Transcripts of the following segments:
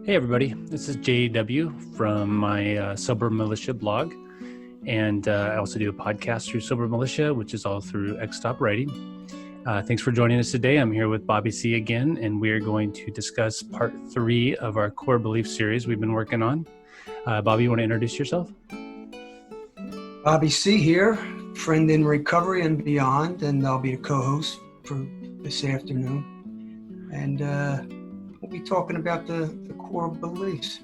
Hey everybody, this is JW from my Sober Militia blog, and I also do a podcast through Sober Militia, which is all through Sobriety. Thanks for joining us today. I'm here with Bobby C. again, and we are going to discuss part 3 of our core belief series we've been working on. Bobby, you want to introduce yourself? Bobby C. here, friend in recovery and beyond, and I'll be a co-host for this afternoon. And we'll be talking about the core beliefs.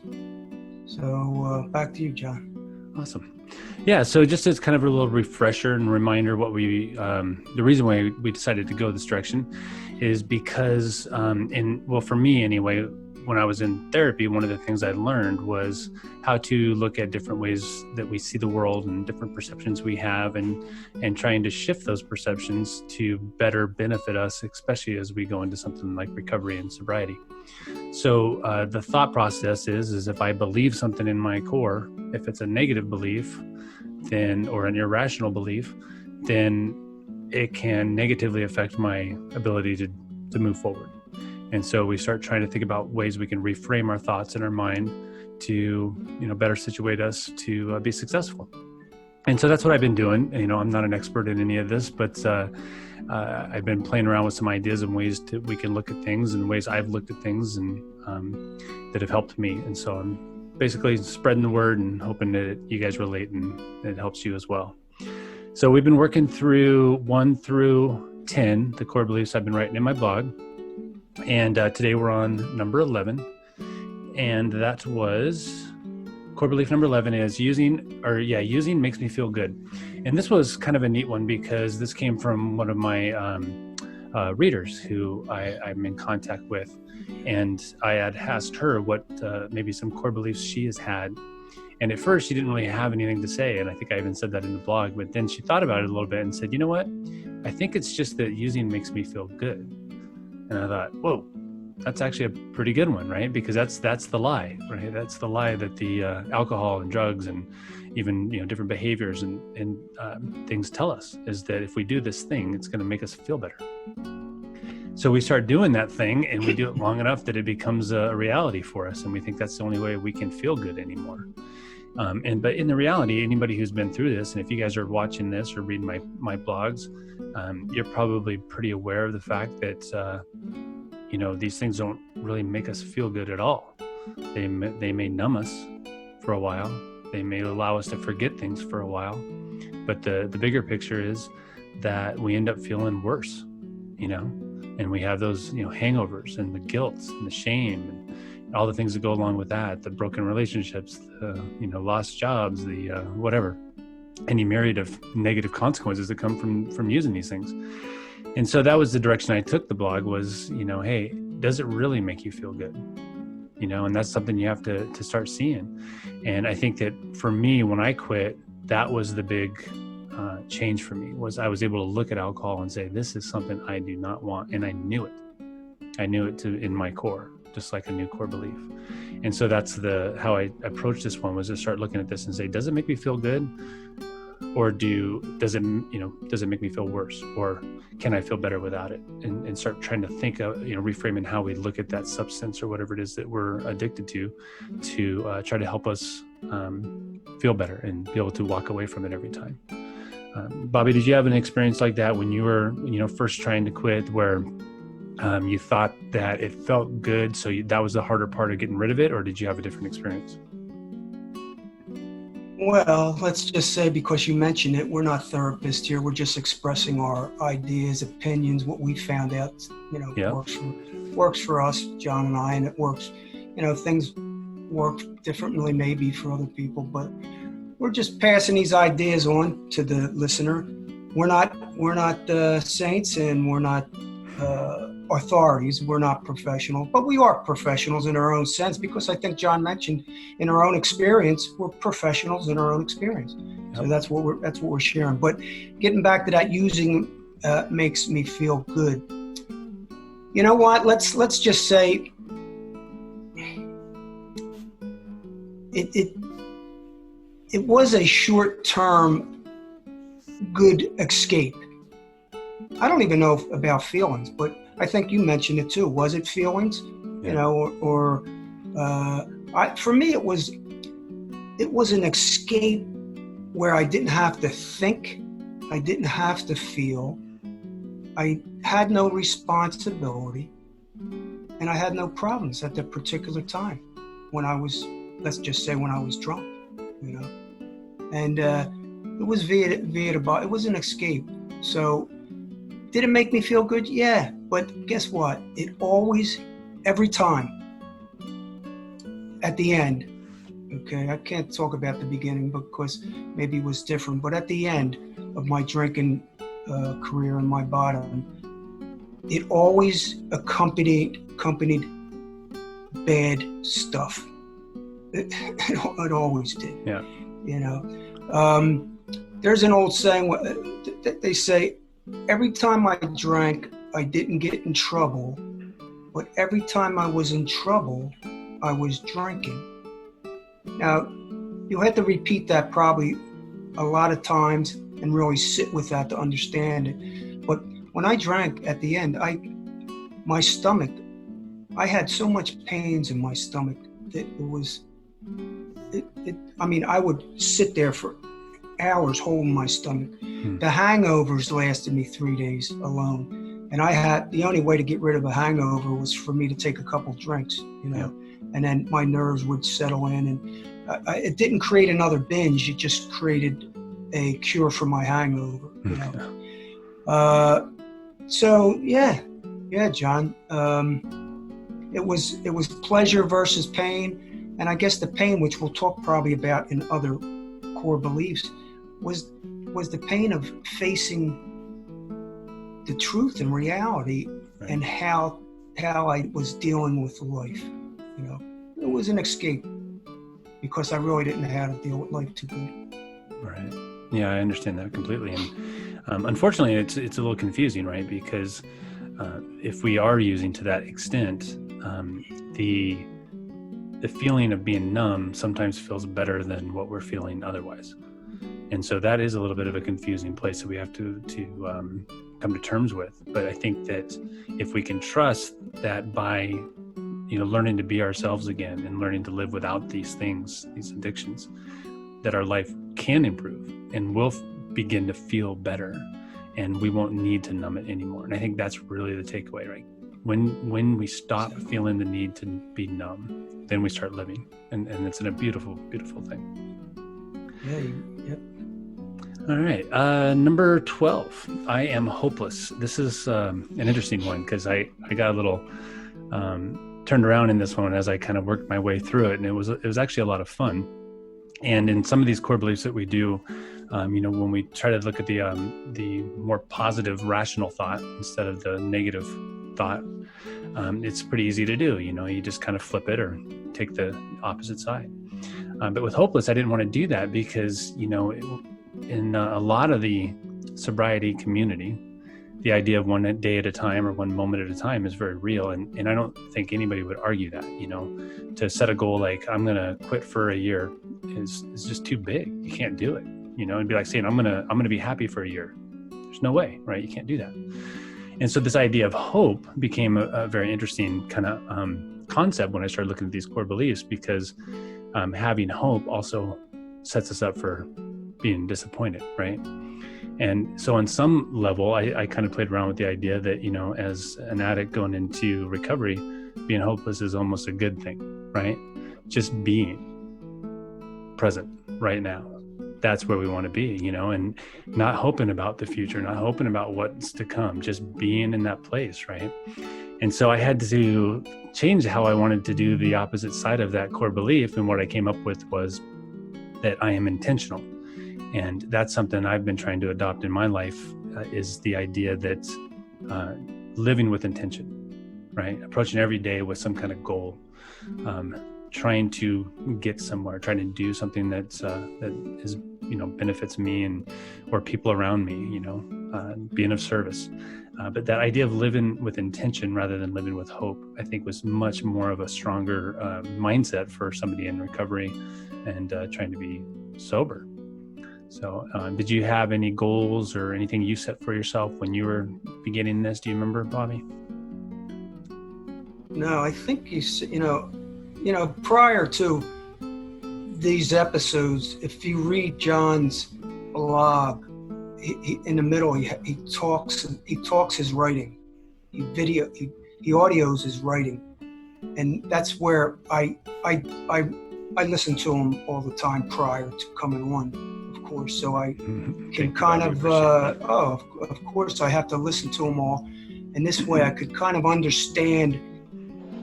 So back to you, John. Awesome. Yeah, so just as kind of a little refresher and reminder, what the reason why we decided to go this direction is because, for me anyway, when I was in therapy, one of the things I learned was how to look at different ways that we see the world and different perceptions we have, and trying to shift those perceptions to better benefit us, especially as we go into something like recovery and sobriety. So the thought process is if I believe something in my core, if it's a negative belief, then, or an irrational belief, then it can negatively affect my ability to move forward. And so we start trying to think about ways we can reframe our thoughts in our mind to, better situate us to be successful. And so that's what I've been doing. I'm not an expert in any of this, but I've been playing around with some ideas and ways we can look at things and ways I've looked at things and that have helped me. And so I'm basically spreading the word and hoping that you guys relate and it helps you as well. So we've been working through 1 through 10, the core beliefs I've been writing in my blog. And today we're on number 11. And that was core belief number 11 is using makes me feel good. And this was kind of a neat one because this came from one of my readers who I'm in contact with. And I had asked her what maybe some core beliefs she has had. And at first she didn't really have anything to say. And I think I even said that in the blog, but then she thought about it a little bit and said, you know what? I think it's just that using makes me feel good. And I thought, whoa, that's actually a pretty good one, right? Because that's the lie, right? That's the lie that the alcohol and drugs and even different behaviors and things tell us, is that if we do this thing, it's going to make us feel better. So we start doing that thing, and we do it long enough that it becomes a reality for us, and we think that's the only way we can feel good anymore. But in the reality, anybody who's been through this, and if you guys are watching this or reading my blogs, you're probably pretty aware of the fact that these things don't really make us feel good at all. They may numb us for a while. They may allow us to forget things for a while. But the bigger picture is that we end up feeling worse, and we have those hangovers and the guilt and the shame and all the things that go along with that, the broken relationships, the lost jobs, the whatever, any myriad of negative consequences that come from using these things. And so that was the direction I took the blog was, hey, does it really make you feel good? And that's something you have to start seeing. And I think that for me, when I quit, that was the big change for me, was I was able to look at alcohol and say, this is something I do not want. And I knew it. I knew it in my core, just like a new core belief. And so that's how I approached this one, was to start looking at this and say, does it make me feel good? Or does it make me feel worse? Or can I feel better without it? And start trying to think of, reframing how we look at that substance or whatever it is that we're addicted to try to help us feel better and be able to walk away from it every time. Bobby, did you have an experience like that when you were, first trying to quit, where you thought that it felt good, so that was the harder part of getting rid of it, or did you have a different experience? Well, let's just say, because you mentioned it, we're not therapists here. We're just expressing our ideas, opinions, what we found out, works for us, John and I, and it works. Things work differently maybe for other people, but we're just passing these ideas on to the listener. We're not saints, and we're not authorities. We're not professional, but we are professionals in our own sense, because I think John mentioned, in our own experience, we're professionals in our own experience. Yep. So that's what we're sharing. But getting back to that, using makes me feel good. You know what? Let's just say it was a short-term good escape. I don't even know about feelings, but I think you mentioned it too. Was it feelings? Yeah. Or For me, it was an escape where I didn't have to think, I didn't have to feel, I had no responsibility, and I had no problems at that particular time when I was, let's just say when I was drunk, you know. And it was it was an escape. So did it make me feel good? Yeah, but guess what? It always, every time, at the end, okay, I can't talk about the beginning because maybe it was different, but at the end of my drinking career and my bottom, it always accompanied bad stuff. It always did. Yeah. You know, there's an old saying that they say, every time I drank, I didn't get in trouble, but every time I was in trouble, I was drinking. Now, you had to repeat that probably a lot of times and really sit with that to understand it. But when I drank at the end, my stomach, I had so much pains in my stomach that I would sit there for hours holding my stomach. The hangovers lasted me 3 days alone. And the only way to get rid of a hangover was for me to take a couple drinks, you know, and then my nerves would settle in. And it didn't create another binge. It just created a cure for my hangover, you know. So yeah, John. It was pleasure versus pain, and I guess the pain, which we'll talk probably about in other core beliefs, was the pain of facing the truth and reality, right, and how I was dealing with life. You know, it was an escape because I really didn't know how to deal with life too good. Right. Yeah, I understand that completely. And unfortunately, it's a little confusing, right? Because if we are using to that extent, the feeling of being numb sometimes feels better than what we're feeling otherwise. And so that is a little bit of a confusing place that we have to come to terms with. But I think that if we can trust that by, learning to be ourselves again and learning to live without these things, these addictions, that our life can improve and will begin to feel better, and we won't need to numb it anymore. And I think that's really the takeaway, right? When we stop feeling the need to be numb, then we start living, and it's a beautiful, beautiful thing. Yeah. Yep. All right. Number 12, I am hopeless. This is an interesting one because I got a little turned around in this one as I kind of worked my way through it. And it was actually a lot of fun. And in some of these core beliefs that we do, when we try to look at the more positive, rational thought instead of the negative thought, it's pretty easy to do. You just kind of flip it or take the opposite side. But with hopeless, I didn't want to do that because, in a lot of the sobriety community, the idea of one day at a time or one moment at a time is very real. And I don't think anybody would argue that, to set a goal like I'm going to quit for a year is just too big. You can't do it, it'd be like saying, I'm going to be happy for a year. There's no way, right? You can't do that. And so this idea of hope became a very interesting kind of concept when I started looking at these core beliefs, because having hope also sets us up for being disappointed, right? And so on some level, I kind of played around with the idea that, as an addict going into recovery, being hopeless is almost a good thing, right? Just being present right now. That's where we want to be, and not hoping about the future, not hoping about what's to come, just being in that place, right? And so I had to change how I wanted to do the opposite side of that core belief. And what I came up with was that I am intentional. And that's something I've been trying to adopt in my life, is the idea that living with intention, right? Approaching every day with some kind of goal, trying to get somewhere, trying to do something that is, benefits me or people around me, being of service. But that idea of living with intention rather than living with hope, I think was much more of a stronger mindset for somebody in recovery and trying to be sober. So did you have any goals or anything you set for yourself when you were beginning this? Do you remember, Bobby? No, I think prior to these episodes, if you read John's blog, he in the middle he talks his writing, he audios his writing, and that's where I listen to him all the time prior to coming on, of course. So I can kind of of course I have to listen to them all, and this way I could kind of understand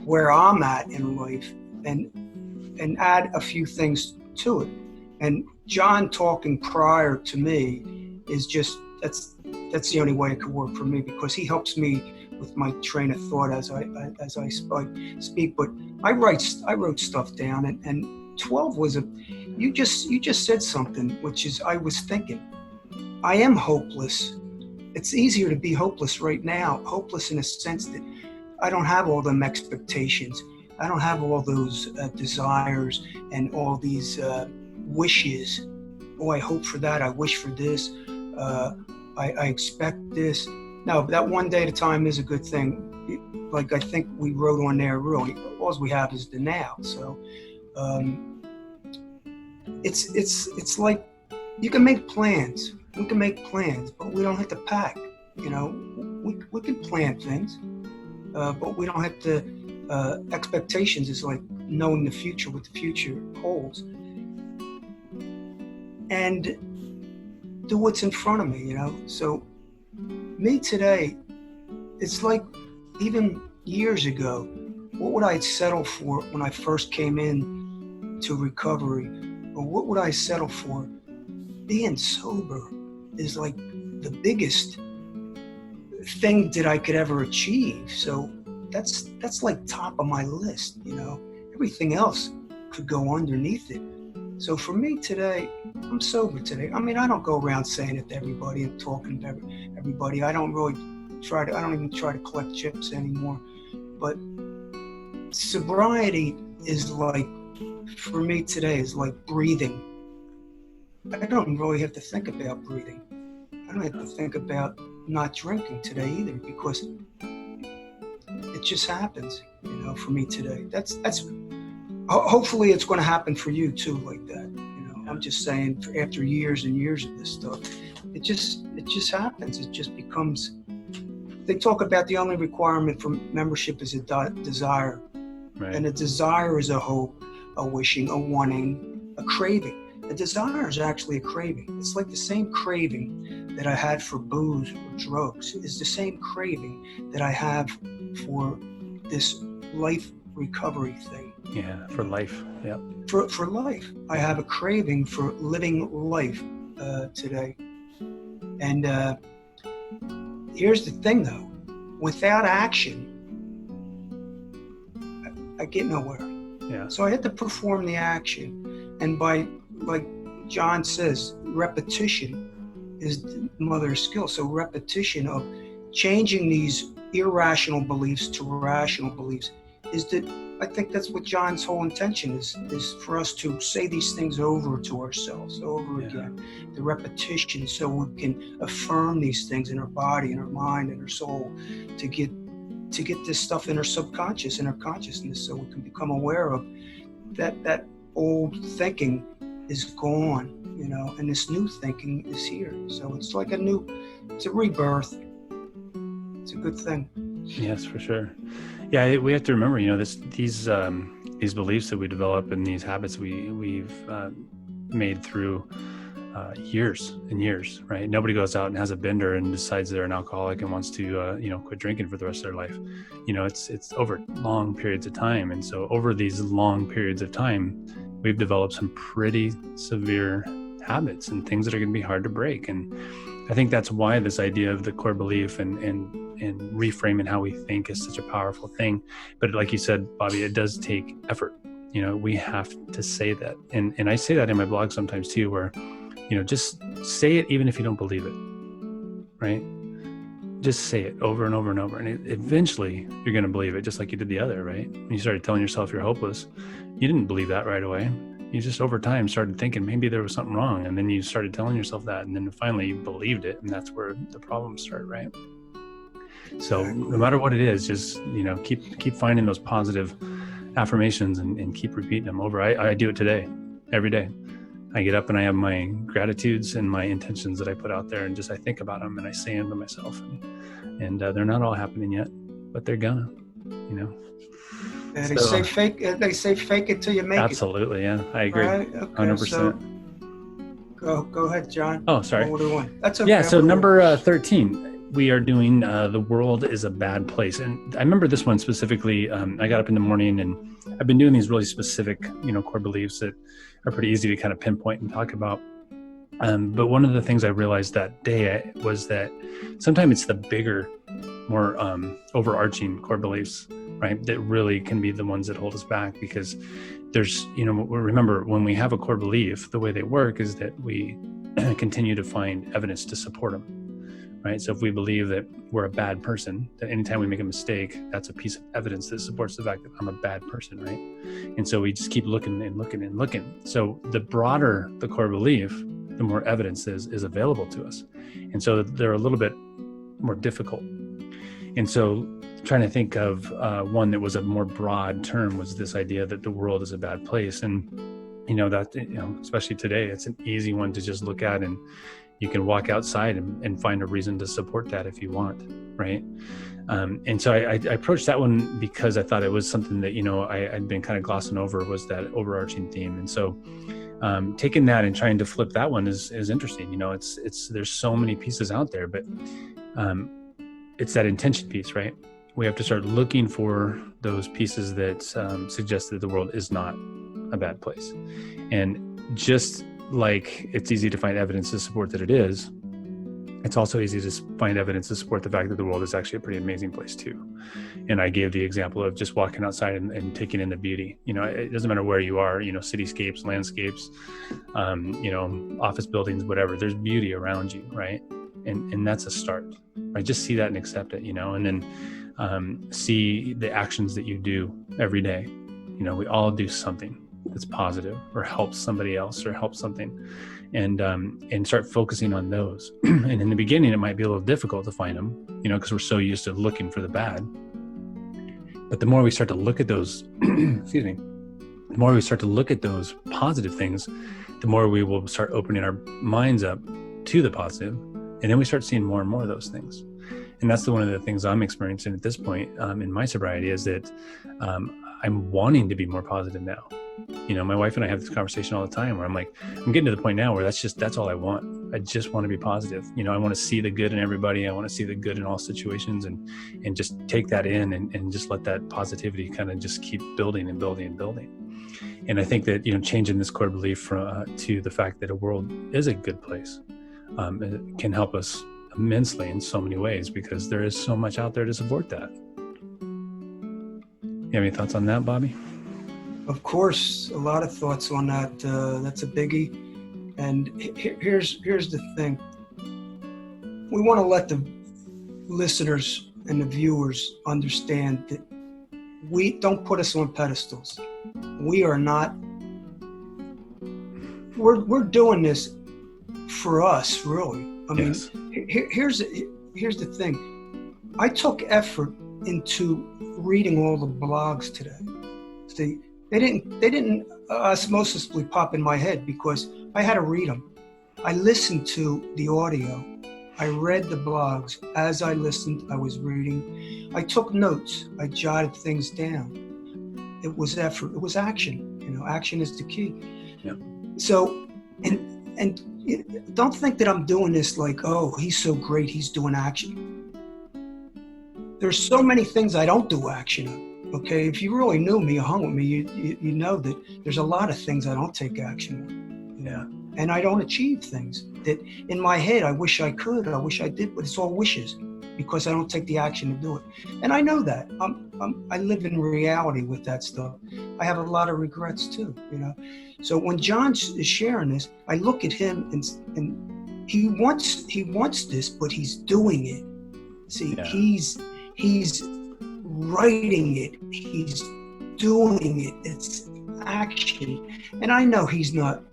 where I'm at in life and add a few things to it. And John talking prior to me is just that's the only way it could work for me, because he helps me with my train of thought as I speak. But I wrote stuff down, and 12 was you just said something, which is I was thinking. I am hopeless. It's easier to be hopeless right now. Hopeless in a sense that I don't have all them expectations. I don't have all those desires and all these wishes. Oh, I hope for that. I wish for this. I expect this. No, that one day at a time is a good thing. Like I think we wrote on there, really, all we have is the now. So it's like you can make plans. We can make plans, but we don't have to pack. We can plan things, but we don't have to. Expectations is like knowing the future, what the future holds, and do what's in front of me. So me today, it's like even years ago, what would I settle for when I first came in to recovery, or what would I settle for? Being sober is like the biggest thing that I could ever achieve. So that's like top of my list. Everything else could go underneath it. So for me today, I'm sober today. I mean, I don't go around saying it to everybody and talking to everybody. I don't even try to collect chips anymore. But sobriety is like, for me today, is like breathing. I don't really have to think about breathing. I don't have to think about not drinking today either, because it just happens, for me today. That's hopefully it's going to happen for you too, like that. I'm just saying, after years and years of this stuff, it just happens. It just becomes. They talk about the only requirement for membership is a desire, right. And a desire is a hope, a wishing, a wanting, a craving. A desire is actually a craving. It's like the same craving that I had for booze or drugs is the same craving that I have for this life recovery thing. Yeah, for life. Yeah. For life. I have a craving for living life today. And here's the thing though, without action, I get nowhere. Yeah. So I had to perform the action. And by, like John says, repetition is the mother of skill. So repetition of changing these irrational beliefs to rational beliefs is that I think that's what John's whole intention is for us to say these things over to ourselves over again. The repetition, so we can affirm these things in our body, in our mind, in our soul, to get this stuff in our subconscious, in our consciousness, so we can become aware of that old thinking is gone, and this new thinking is here. So it's like it's a rebirth. It's a good thing. Yes, for sure. Yeah, we have to remember, these beliefs that we develop and these habits we've made through years and years, right? Nobody goes out and has a bender and decides they're an alcoholic and wants to, quit drinking for the rest of their life. It's over long periods of time. And so over these long periods of time, we've developed some pretty severe habits and things that are going to be hard to break. And I think that's why this idea of the core belief and reframing how we think is such a powerful thing. But like you said, Bobby, it does take effort. We have to say that. And I say that in my blog sometimes too, where, just say it even if you don't believe it, right? Just say it over and over and over. And eventually you're going to believe it, just like you did the other, right? When you started telling yourself you're hopeless, you didn't believe that right away. You just over time started thinking maybe there was something wrong. And then you started telling yourself that. And then finally you believed it. And that's where the problems start, right? So no matter what it is, just, keep finding those positive affirmations and keep repeating them over. I do it today, every day. I get up and I have my gratitudes and my intentions that I put out there, and just I think about them and I say them to myself, and they're not all happening yet, but they're gonna, And they say fake it till you make absolutely, it. Absolutely, yeah, I agree. Right? Okay, 100%. So go ahead, John. Oh, sorry. What do we want? That's okay. Yeah, so number 13, we are doing The World is a Bad Place. And I remember this one specifically. I got up in the morning and I've been doing these really specific, core beliefs that are pretty easy to kind of pinpoint and talk about. But one of the things I realized that day was that sometimes it's the bigger, more overarching core beliefs, right, that really can be the ones that hold us back, because there's, remember, when we have a core belief, the way they work is that we continue to find evidence to support them, right? So if we believe that we're a bad person, that anytime we make a mistake, that's a piece of evidence that supports the fact that I'm a bad person, right? And so we just keep looking and looking and looking. So the broader the core belief, the more evidence is available to us. And so they're a little bit more difficult. And so trying to think of one that was a more broad term was this idea that the world is a bad place. And, especially today, it's an easy one to just look at, and you can walk outside and find a reason to support that if you want, right? And so I approached that one because I thought it was something that, I'd been kind of glossing over, was that overarching theme. And so taking that and trying to flip that one is interesting. There's so many pieces out there, but it's that intention piece, right? We have to start looking for those pieces that suggest that the world is not a bad place. And just like it's easy to find evidence to support that it is, it's also easy to find evidence to support the fact that the world is actually a pretty amazing place too. And I gave the example of just walking outside and taking in the beauty. It doesn't matter where you are, cityscapes, landscapes, office buildings, whatever, there's beauty around you, right? And that's a start, right? Just see that and accept it, and then see the actions that you do every day. We all do something that's positive or helps somebody else or helps something, and start focusing on those. And in the beginning, it might be a little difficult to find them, because we're so used to looking for the bad. But the more we start to look at those, excuse me, the more we start to look at those positive things, the more we will start opening our minds up to the positive. And then we start seeing more and more of those things. And that's one of the things I'm experiencing at this point in my sobriety, is that I'm wanting to be more positive now. My wife and I have this conversation all the time where I'm like, I'm getting to the point now where that's all I want. I just want to be positive. I want to see the good in everybody. I want to see the good in all situations, and just take that in and just let that positivity kind of just keep building and building and building. And I think that, changing this core belief to the fact that a world is a good place, it can help us immensely in so many ways, because there is so much out there to support that. You have any thoughts on that, Bobby? Of course, a lot of thoughts on that. That's a biggie. And here's the thing. We want to let the listeners and the viewers understand that we don't put us on pedestals. We are not. We're doing this for us, really. I mean, yes. Here's the thing. I took effort into reading all the blogs today. See, they didn't osmosisly pop in my head because I had to read them. I listened to the audio. I read the blogs. As I listened, I was reading. I took notes. I jotted things down. It was effort. It was action. Action is the key. Yeah. So, and don't think that I'm doing this like, oh, he's so great, he's doing action. There's so many things I don't do action on. Okay, if you really knew me or hung with me, you know that there's a lot of things I don't take action on. Yeah. And I don't achieve things that in my head I wish I could, I wish I did, but it's all wishes because I don't take the action to do it. And I know that. I live in reality with that stuff. I have a lot of regrets too, So when John is sharing this, I look at him and he wants this, but he's doing it. See, yeah. He's writing it. He's doing it. It's action. And I know he's not.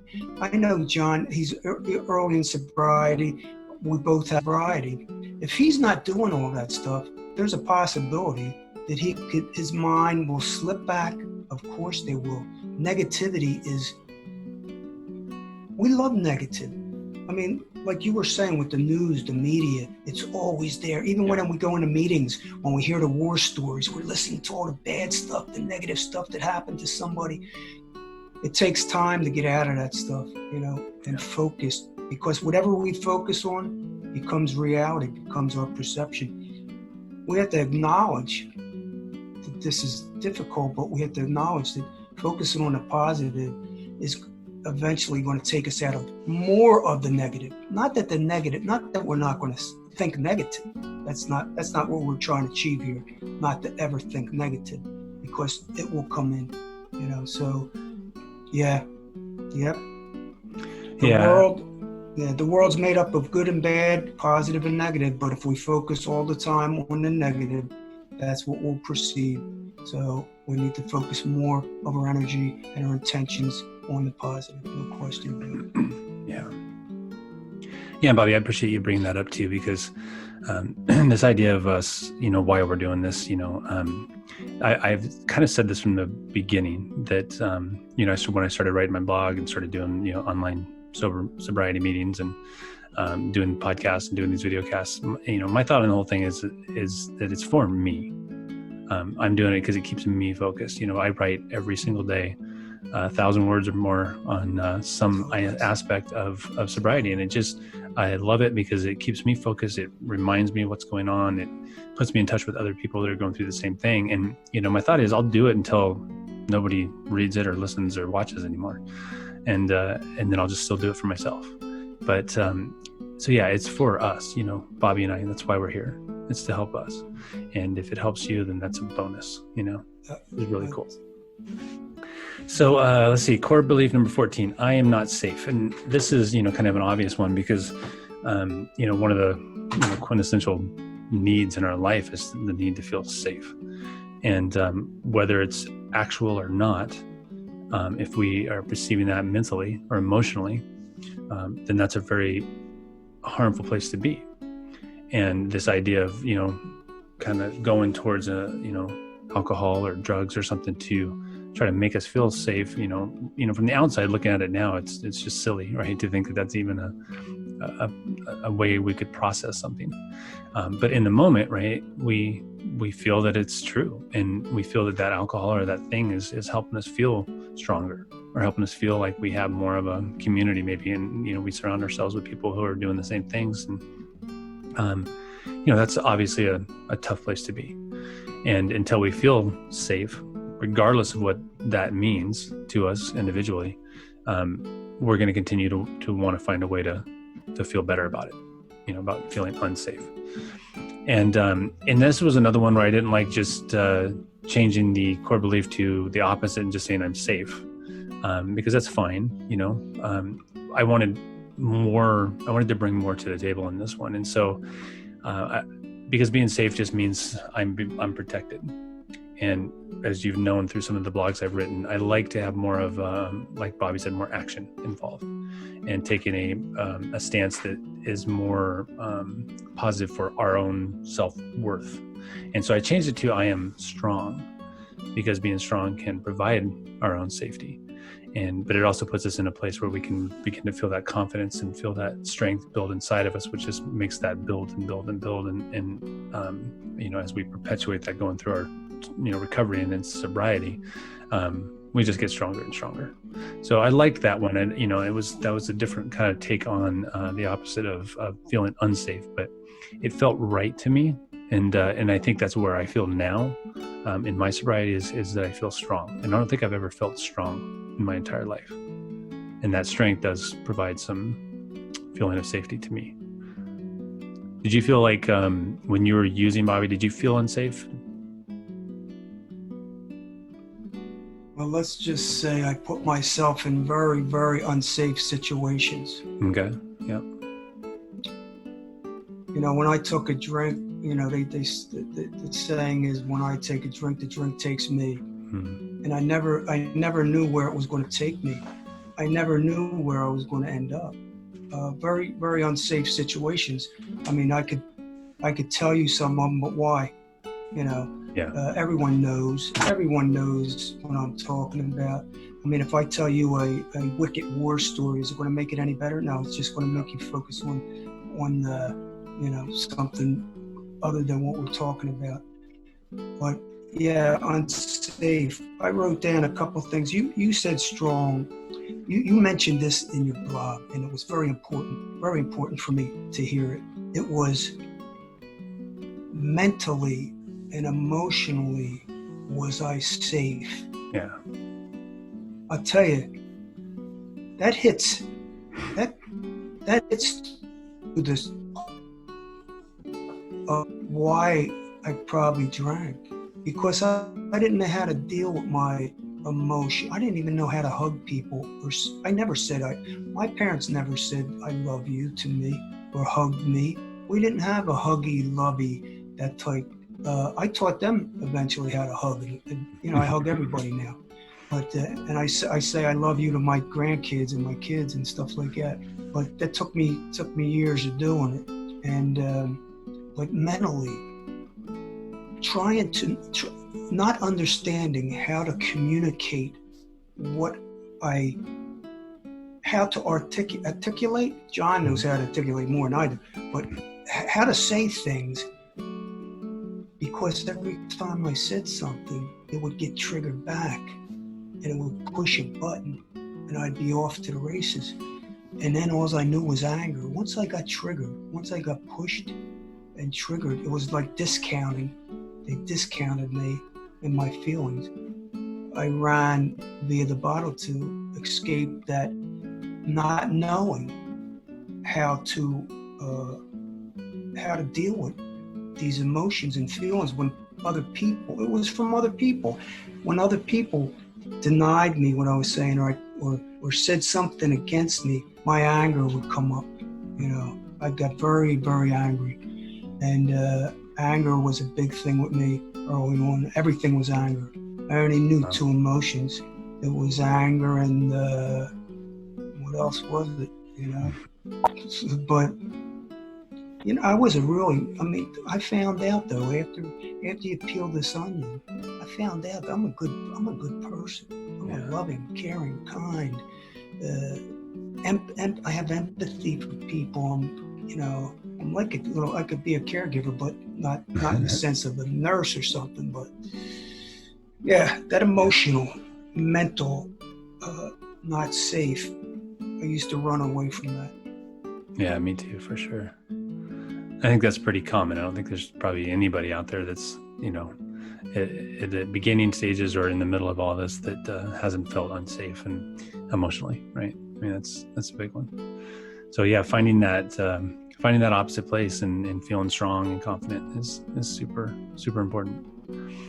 I know John, he's early in sobriety. We both have sobriety. If he's not doing all that stuff, there's a possibility that his mind will slip back Of course they will. Negativity is, we love negative. I mean, like you were saying with the news, the media, it's always there. Even when we go into meetings, when we hear the war stories, we're listening to all the bad stuff, the negative stuff that happened to somebody. It takes time to get out of that stuff, you know, and focus, because whatever we focus on becomes reality, becomes our perception. We have to acknowledge that this is difficult, but we have to acknowledge that focusing on the positive is eventually going to take us out of more of the negative. Not that we're not going to think negative. That's not what we're trying to achieve here. Not to ever think negative, because it will come in, you know. So the world's made up of good and bad, positive and negative, but if we focus all the time on the negative, that's what we'll perceive. So we need to focus more of our energy and our intentions on the positive, no question about it. Yeah, Bobby, I appreciate you bringing that up too, because this idea of us, you know, why we're doing this, you know, I've kind of said this from the beginning that, you know, so when I started writing my blog and started doing, you know, online sobriety meetings and doing podcasts and doing these video casts, you know, my thought on the whole thing is that it's for me. I'm doing it because it keeps me focused. You know, I write every single day, 1,000 words or more on some aspect of sobriety. And I love it because it keeps me focused. It reminds me what's going on. It puts me in touch with other people that are going through the same thing. And, you know, my thought is I'll do it until nobody reads it or listens or watches anymore. And then I'll just still do it for myself. But, so yeah, it's for us, you know, Bobby and I, and that's why we're here. It's to help us. And if it helps you, then that's a bonus, you know. It's really cool. So let's see, core belief number 14, I am not safe. And this is, you know, kind of an obvious one because, you know, one of the quintessential needs in our life is the need to feel safe. And whether it's actual or not, if we are perceiving that mentally or emotionally, then that's a very harmful place to be. And this idea of, you know, kind of going towards alcohol or drugs or something to try to make us feel safe, you know, from the outside looking at it now, it's just silly, right? To think that that's even a way we could process something. But in the moment, right, we feel that it's true, and we feel that alcohol or that thing is helping us feel stronger, or helping us feel like we have more of a community maybe, and, you know, we surround ourselves with people who are doing the same things. And, you know, that's obviously a tough place to be. And until we feel safe, regardless of what that means to us individually, we're going to continue to want to find a way to feel better about it, you know, about feeling unsafe. And this was another one where I didn't like just changing the core belief to the opposite and just saying I'm safe, because that's fine. You know, I wanted to bring more to the table in this one. And so, because being safe just means I'm protected. And as you've known through some of the blogs I've written, I like to have more of, like Bobby said, more action involved, and taking a stance that is more positive for our own self-worth. And so I changed it to I am strong, because being strong can provide our own safety. But it also puts us in a place where we can begin to feel that confidence and feel that strength build inside of us, which just makes that build and build and build. And you know, as we perpetuate that going through our, you know, recovery and then sobriety, we just get stronger and stronger. So I liked that one. And, you know, that was a different kind of take on the opposite of feeling unsafe, but it felt right to me. And I think that's where I feel now in my sobriety is that I feel strong. And I don't think I've ever felt strong in my entire life. And that strength does provide some feeling of safety to me. Did you feel like when you were using Bobby, did you feel unsafe? Well, let's just say I put myself in very, very unsafe situations. Okay. Yep. You know, when I took a drink, you know, the saying is, when I take a drink, the drink takes me. Mm-hmm. And I never knew where it was going to take me. I never knew where I was going to end up. Very, very unsafe situations. I mean, I could tell you some of them, but why? Everyone knows what I'm talking about. I mean, if I tell you a wicked war story, is it going to make it any better? No, it's just going to make you focus on something other than what we're talking about. But yeah, unsafe. I wrote down a couple things. You said strong. You mentioned this in your blog, and it was very important for me to hear it. It was mentally and emotionally, was I safe? Yeah. I'll tell you, that hits to this why I probably drank, because I didn't know how to deal with my emotion. I didn't even know how to hug people. My parents never said I love you to me or hugged me. We didn't have a huggy, lovey, that type. I taught them eventually how to hug, and I hug everybody now. But and I say I love you to my grandkids and my kids and stuff like that. But that took me years of doing it, and but mentally trying to not understanding how to communicate how to articulate. John knows how to articulate more than I do, but how to say things. Because every time I said something, it would get triggered back, and it would push a button, and I'd be off to the races. And then all I knew was anger. Once I got triggered, once I got pushed and triggered, it was like discounting. They discounted me and my feelings. I ran via the bottle to escape that not knowing how to deal with these emotions and feelings when it was from other people. When other people denied me what I was saying or said something against me, my anger would come up. I got very, very angry. And anger was a big thing with me early on. Everything was anger. I only knew two emotions. It was anger and what else was it? But I wasn't really. I found out though after you peel this onion, I found out that I'm a good person. I'm a loving, caring, kind. I have empathy for people. I'm like I could be a caregiver, but not in the sense of a nurse or something. But yeah, that emotional, mental, not safe. I used to run away from that. Yeah, me too, for sure. I think that's pretty common. I don't think there's probably anybody out there that's, at the beginning stages or in the middle of all this that hasn't felt unsafe and emotionally, right? I mean, that's a big one. So yeah, finding that opposite place and feeling strong and confident is super, super important.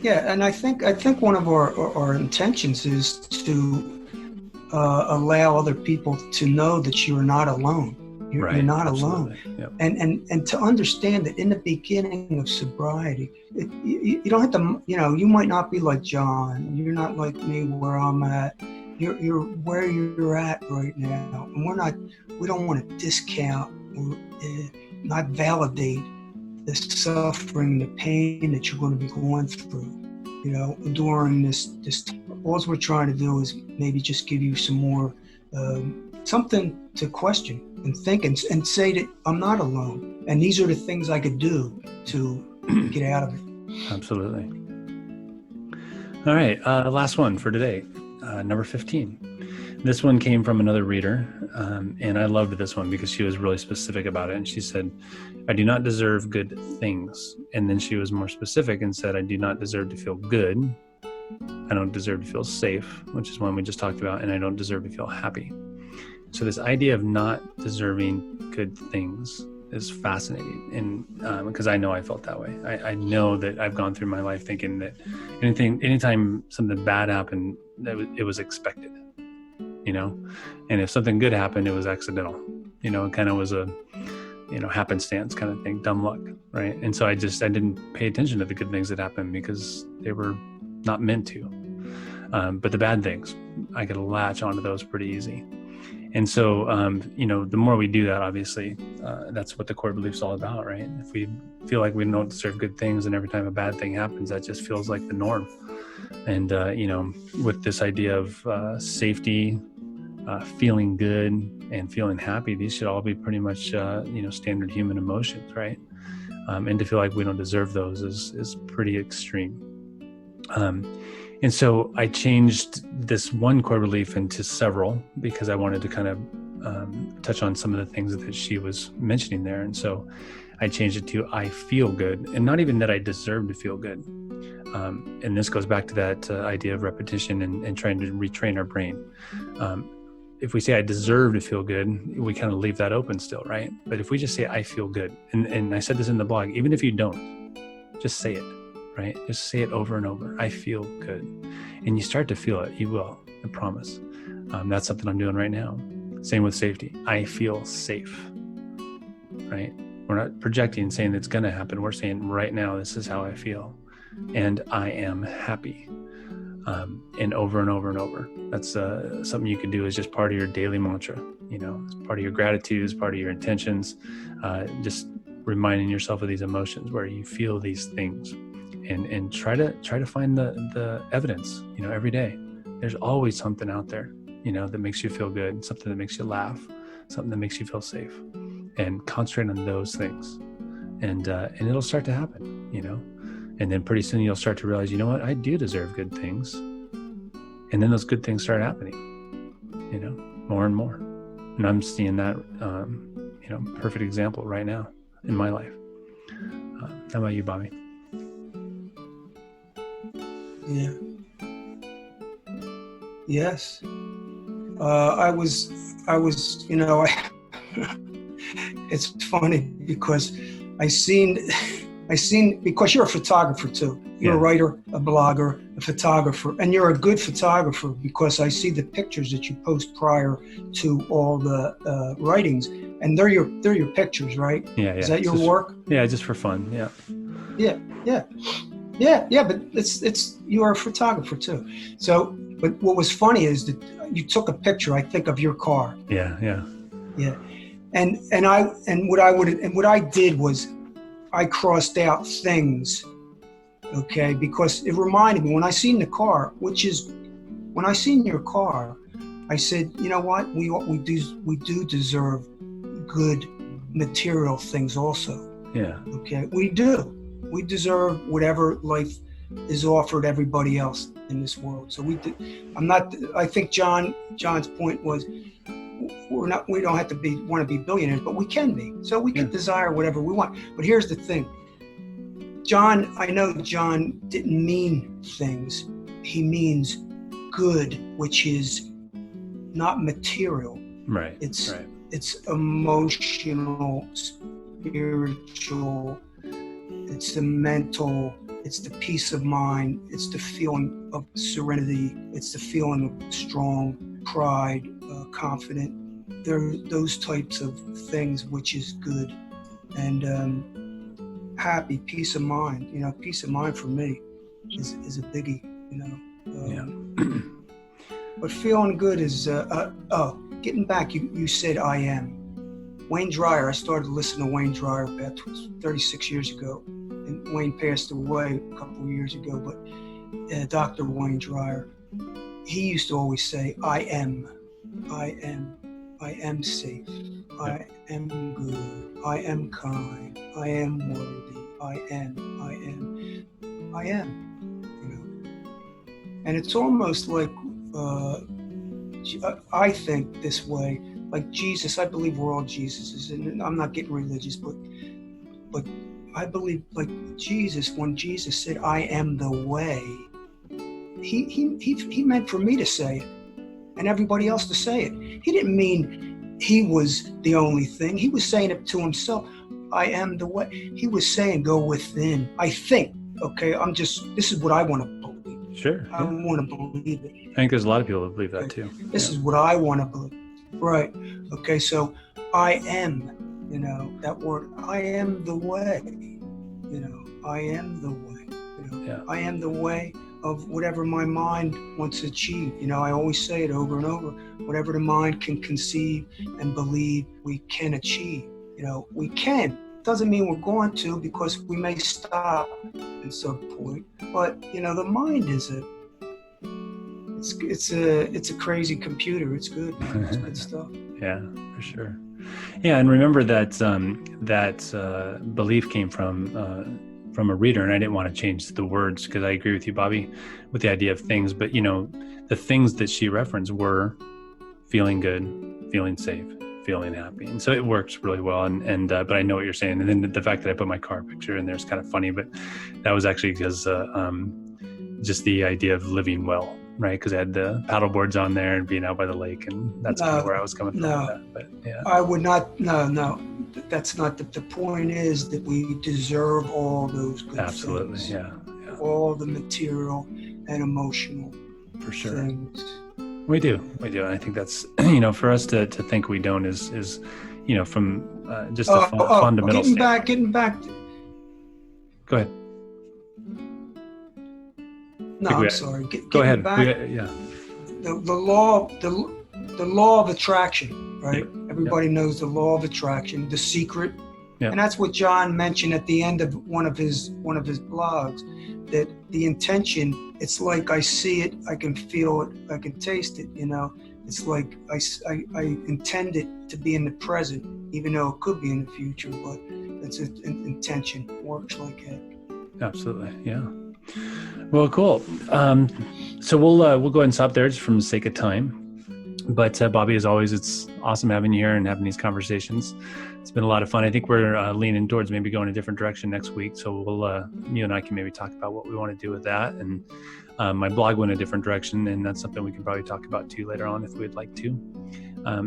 Yeah, and I think one of our intentions is to allow other people to know that you are not alone. You're not alone. Yep. And to understand that in the beginning of sobriety, you don't have to, you might not be like John. You're not like me where I'm at. You're where you're at right now. And we don't want to discount or not validate the suffering, the pain that you're going to be going through, during this time. All we're trying to do is maybe just give you some more, something to question and think and say that I'm not alone. And these are the things I could do to get out of it. Absolutely. All right. Last one for today. Number 15. This one came from another reader. And I loved this one because she was really specific about it. And she said, I do not deserve good things. And then she was more specific and said, I do not deserve to feel good. I don't deserve to feel safe, which is one we just talked about. And I don't deserve to feel happy. So this idea of not deserving good things is fascinating. And because I know I felt that way. I know that I've gone through my life thinking that anytime something bad happened, it was expected, and if something good happened, it was accidental, it kind of was a, happenstance kind of thing, dumb luck. Right. And so I didn't pay attention to the good things that happened because they were not meant to. But the bad things, I could latch onto those pretty easy. And so, the more we do that, obviously, that's what the core belief is all about, right? If we feel like we don't deserve good things, and every time a bad thing happens, that just feels like the norm. And, with this idea of safety, feeling good, and feeling happy, these should all be pretty much, standard human emotions, right? And to feel like we don't deserve those is pretty extreme. And so I changed this one core belief into several because I wanted to kind of touch on some of the things that she was mentioning there. And so I changed it to I feel good, and not even that I deserve to feel good. And this goes back to that idea of repetition and trying to retrain our brain. If we say I deserve to feel good, we kind of leave that open still, right? But if we just say I feel good, and I said this in the blog, even if you don't, just say it. Right? Just say it over and over. I feel good. And you start to feel it. You will, I promise. That's something I'm doing right now. Same with safety. I feel safe. Right? We're not projecting and saying it's going to happen. We're saying right now, this is how I feel. And I am happy. And over and over and over. That's something you can do as just part of your daily mantra. It's part of your gratitude, part of your intentions. Just reminding yourself of these emotions where you feel these things. And try to find the evidence, every day. There's always something out there, that makes you feel good, something that makes you laugh, something that makes you feel safe, and concentrate on those things. And it'll start to happen, and then pretty soon you'll start to realize, you know what, I do deserve good things. And then those good things start happening, more and more. And I'm seeing that, perfect example right now in my life. How about you, Bobby? Yeah. Yes. I was, it's funny because I seen, because you're a photographer too. You're a writer, a blogger, a photographer, and you're a good photographer because I see the pictures that you post prior to all the writings, and they're your pictures, right? Yeah. Is that your work? Yeah, just for fun. Yeah. Yeah, but it's you are a photographer too. So, but what was funny is that you took a picture, I think, of your car. Yeah. And what I did was I crossed out things, okay, because it reminded me when I seen the car, when I seen your car, I said, you know what, we do deserve good material things also. Yeah. Okay, we do. We deserve whatever life is offered everybody else in this world. So I think John's point was we don't have to want to be billionaires, but we can be. So we can desire whatever we want. But here's the thing. I know John didn't mean things. He means good, which is not material. Right. It's emotional, spiritual, it's the mental, it's the peace of mind, it's the feeling of serenity, it's the feeling of strong pride, confident. There are those types of things which is good. And happy, peace of mind. Peace of mind for me is a biggie, But feeling good is, getting back, you said I am. Wayne Dyer, I started listening to Wayne Dyer about 36 years ago. And Wayne passed away a couple of years ago, but Dr. Wayne Dyer, he used to always say, I am safe, I am good, I am kind, I am worthy, I am. And it's almost like, I think this way, like Jesus, I believe we're all Jesuses, and I'm not getting religious, but I believe like Jesus, when Jesus said, I am the way, he meant for me to say it and everybody else to say it. He didn't mean he was the only thing. He was saying it to himself. I am the way. He was saying, go within. I think, okay, this is what I want to believe. Sure. I want to believe it. I think there's a lot of people that believe that too. This is what I want to believe. Right. Okay, so I am, that word, I am the way, I am the way, I am the way, of whatever my mind wants to achieve. I always say it over and over, whatever the mind can conceive and believe, we can achieve. We can. Doesn't mean we're going to, because we may stop at some point. But the mind is it's a crazy computer. It's good, man. It's good stuff. Yeah, for sure. Yeah, and remember that belief came from a reader, and I didn't want to change the words, because I agree with you, Bobby, with the idea of things. But the things that she referenced were feeling good, feeling safe, feeling happy, and so it works really well. And but I know what you're saying. And then the fact that I put my car picture in there is kind of funny, but that was actually because just the idea of living well, right? Because I had the paddle boards on there and being out by the lake, and that's kind of where I was coming from. No, with that. But yeah, I would not. No, that's not the point. Is that we deserve all those good absolutely things. Yeah. All the material and emotional For sure things. We do, and I think that's for us to think we don't is from just a fundamental getting back. Go ahead. No, I'm sorry. Go ahead. Yeah. The law of attraction, right? Yep. Everybody knows the law of attraction, the secret, and that's what John mentioned at the end of one of his blogs. That the intention, it's like I see it, I can feel it, I can taste it. It's like I intend it to be in the present, even though it could be in the future. But it's an intention. It works like heck. Absolutely, yeah. Well, cool. So we'll go ahead and stop there just from the sake of time. But Bobby, as always, it's awesome having you here and having these conversations. It's been a lot of fun. I think we're leaning towards maybe going a different direction next week. So we'll, you and I can maybe talk about what we want to do with that. And my blog went a different direction, and that's something we can probably talk about too later on if we'd like to.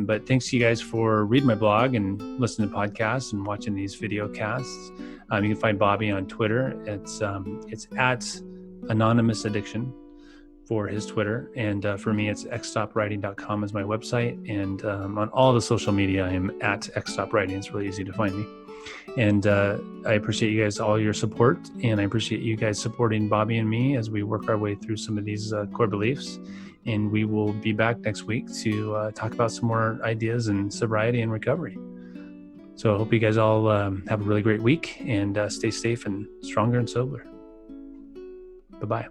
But thanks to you guys for reading my blog and listening to podcasts and watching these video casts. You can find Bobby on Twitter. It's at Anonymous Addiction for his Twitter. And for me, it's xstopwriting.com is my website. And on all the social media, I am at xstopwriting. It's really easy to find me. And I appreciate you guys, all your support. And I appreciate you guys supporting Bobby and me as we work our way through some of these core beliefs. And we will be back next week to talk about some more ideas in sobriety and recovery. So I hope you guys all have a really great week, and stay safe and stronger and sober. Bye-bye.